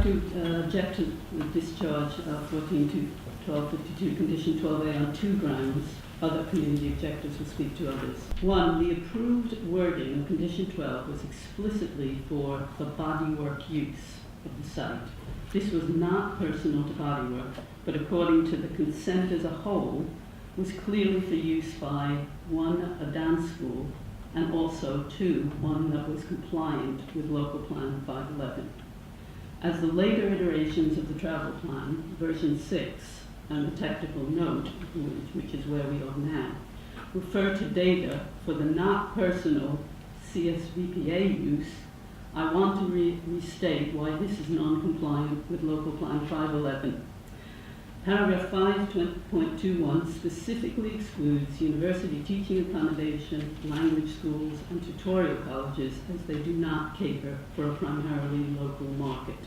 to object to the discharge of 14 to 1252, condition 12A on two grounds. Other community objectives will speak to others. One, the approved wording of condition 12 was explicitly for the bodywork use of the site. This was not personal to bodywork, but according to the consent as a whole, was clearly for use by one, a dance school, and also two, one that was compliant with local plan 511. As the later iterations of the travel plan, version 6, and the technical note, which is where we are now, refer to data for the not personal CSVPA use, I want to restate why this is non-compliant with local plan 511. Paragraph 5.21 specifically excludes university teaching accommodation, language schools, and tutorial colleges as they do not cater for a primarily local market.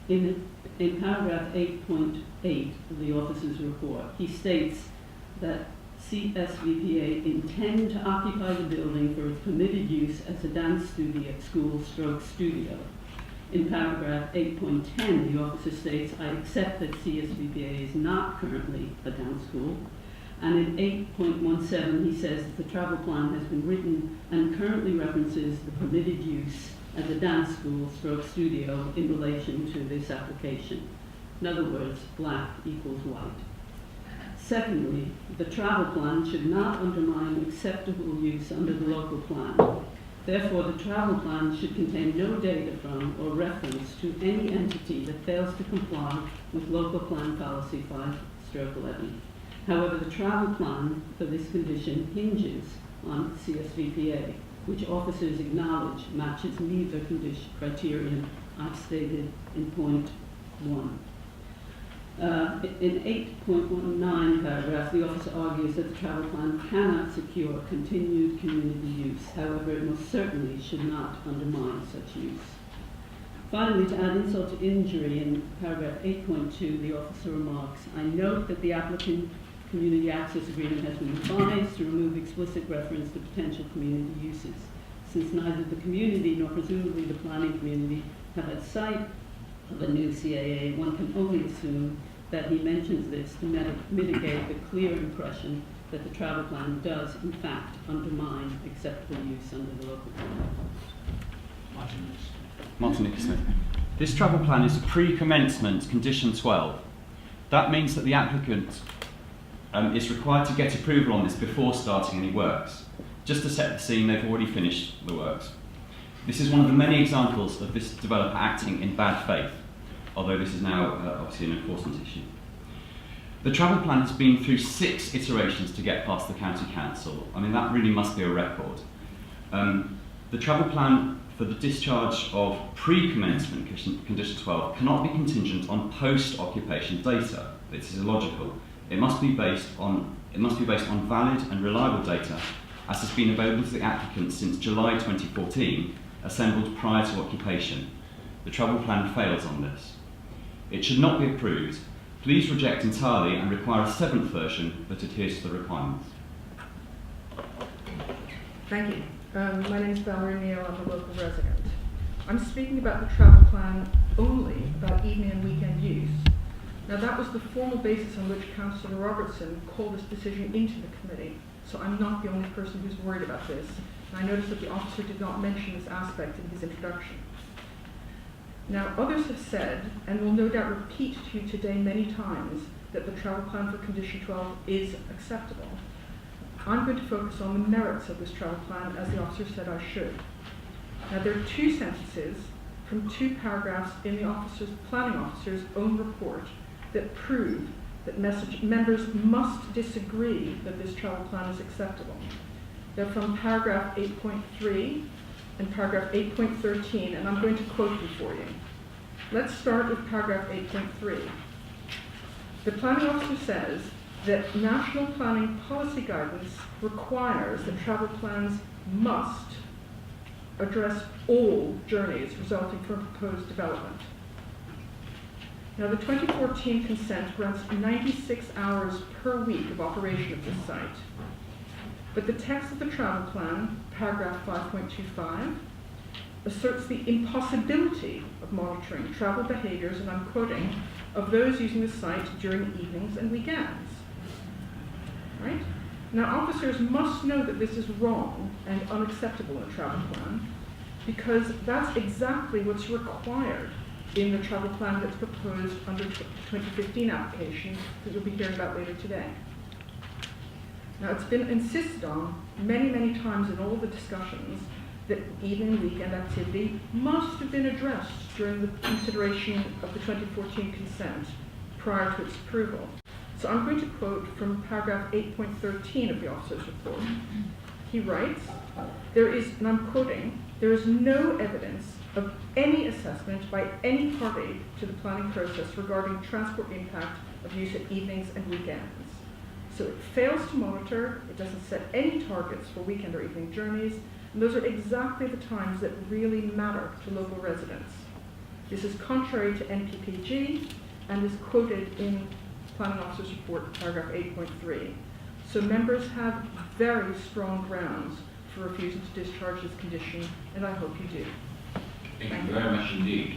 In paragraph 8.8 of the officer's report, he states that CSVPA intend to occupy the building for its permitted use as a dance school/studio. In paragraph 8.10, the officer states, I accept that CSVPA is not currently a dance school. And in 8.17, he says that the travel plan has been written and currently references the permitted use as a dance school/studio in relation to this application. In other words, black equals white. Secondly, the travel plan should not undermine acceptable use under the local plan. Therefore, the travel plan should contain no data from or reference to any entity that fails to comply with local plan policy 5/11. However, the travel plan for this condition hinges on CSVPA, which officers acknowledge matches neither condition criterion I've stated in point 1. In 8.19 paragraph, the officer argues that the travel plan cannot secure continued community use. However, it most certainly should not undermine such use. Finally, to add insult to injury, in paragraph 8.2, the officer remarks, I note that the applicant community access agreement has been revised to remove explicit reference to potential community uses. Since neither the community nor presumably the planning community have had sight of a new CAA, one can only assume that he mentions this to mitigate the clear impression that the travel plan does, in fact, undermine acceptable use under the local plan. Martin Nicholson. This travel plan is a pre-commencement condition 12. That means that the applicant is required to get approval on this before starting any works. Just to set the scene, they've already finished the works. This is one of the many examples of this developer acting in bad faith, although this is now obviously an enforcement issue. The travel plan has been through 6 iterations to get past the county council. I mean, that really must be a record. The travel plan for the discharge of pre-commencement condition 12 cannot be contingent on post-occupation data. This is illogical. It must be based on valid and reliable data as has been available to the applicant since July 2014, assembled prior to occupation. The travel plan fails on this. It should not be approved. Please reject entirely and require a 7th version that adheres to the requirements. Thank you. My name is Val Neal. I'm a local resident. I'm speaking about the travel plan only about evening and weekend use. Now, that was the formal basis on which Councillor Robertson called this decision into the committee, so I'm not the only person who's worried about this. And I noticed that the officer did not mention this aspect in his introduction. Now, others have said, and will no doubt repeat to you today many times, that the travel plan for condition 12 is acceptable. I'm going to focus on the merits of this travel plan, as the officer said I should. Now, there are 2 sentences from 2 paragraphs in the planning officer's own report that prove that members must disagree that this travel plan is acceptable. They're from paragraph 8.3 and paragraph 8.13, and I'm going to quote them for you. Let's start with paragraph 8.3. The planning officer says that national planning policy guidance requires that travel plans must address all journeys resulting from proposed development. Now, the 2014 consent grants 96 hours per week of operation of this site. But the text of the travel plan, paragraph 5.25, asserts the impossibility of monitoring travel behaviours, and I'm quoting, of those using the site during evenings and weekends. Right? Now, officers must know that this is wrong and unacceptable in a travel plan, because that's exactly what's required in the travel plan that's proposed under the 2015 application that we'll be hearing about later today. Now, it's been insisted on many, many times in all the discussions that evening weekend activity must have been addressed during the consideration of the 2014 consent prior to its approval. So I'm going to quote from paragraph 8.13 of the officer's report. He writes, there is, and I'm quoting, there is no evidence of any assessment by any party to the planning process regarding transport impact of use at evenings and weekends. So it fails to monitor, it doesn't set any targets for weekend or evening journeys, and those are exactly the times that really matter to local residents. This is contrary to NPPG and is quoted in Planning Officer's Report, paragraph 8.3. So members have very strong grounds for refusing to discharge this condition, and I hope you do. Thank you very much indeed.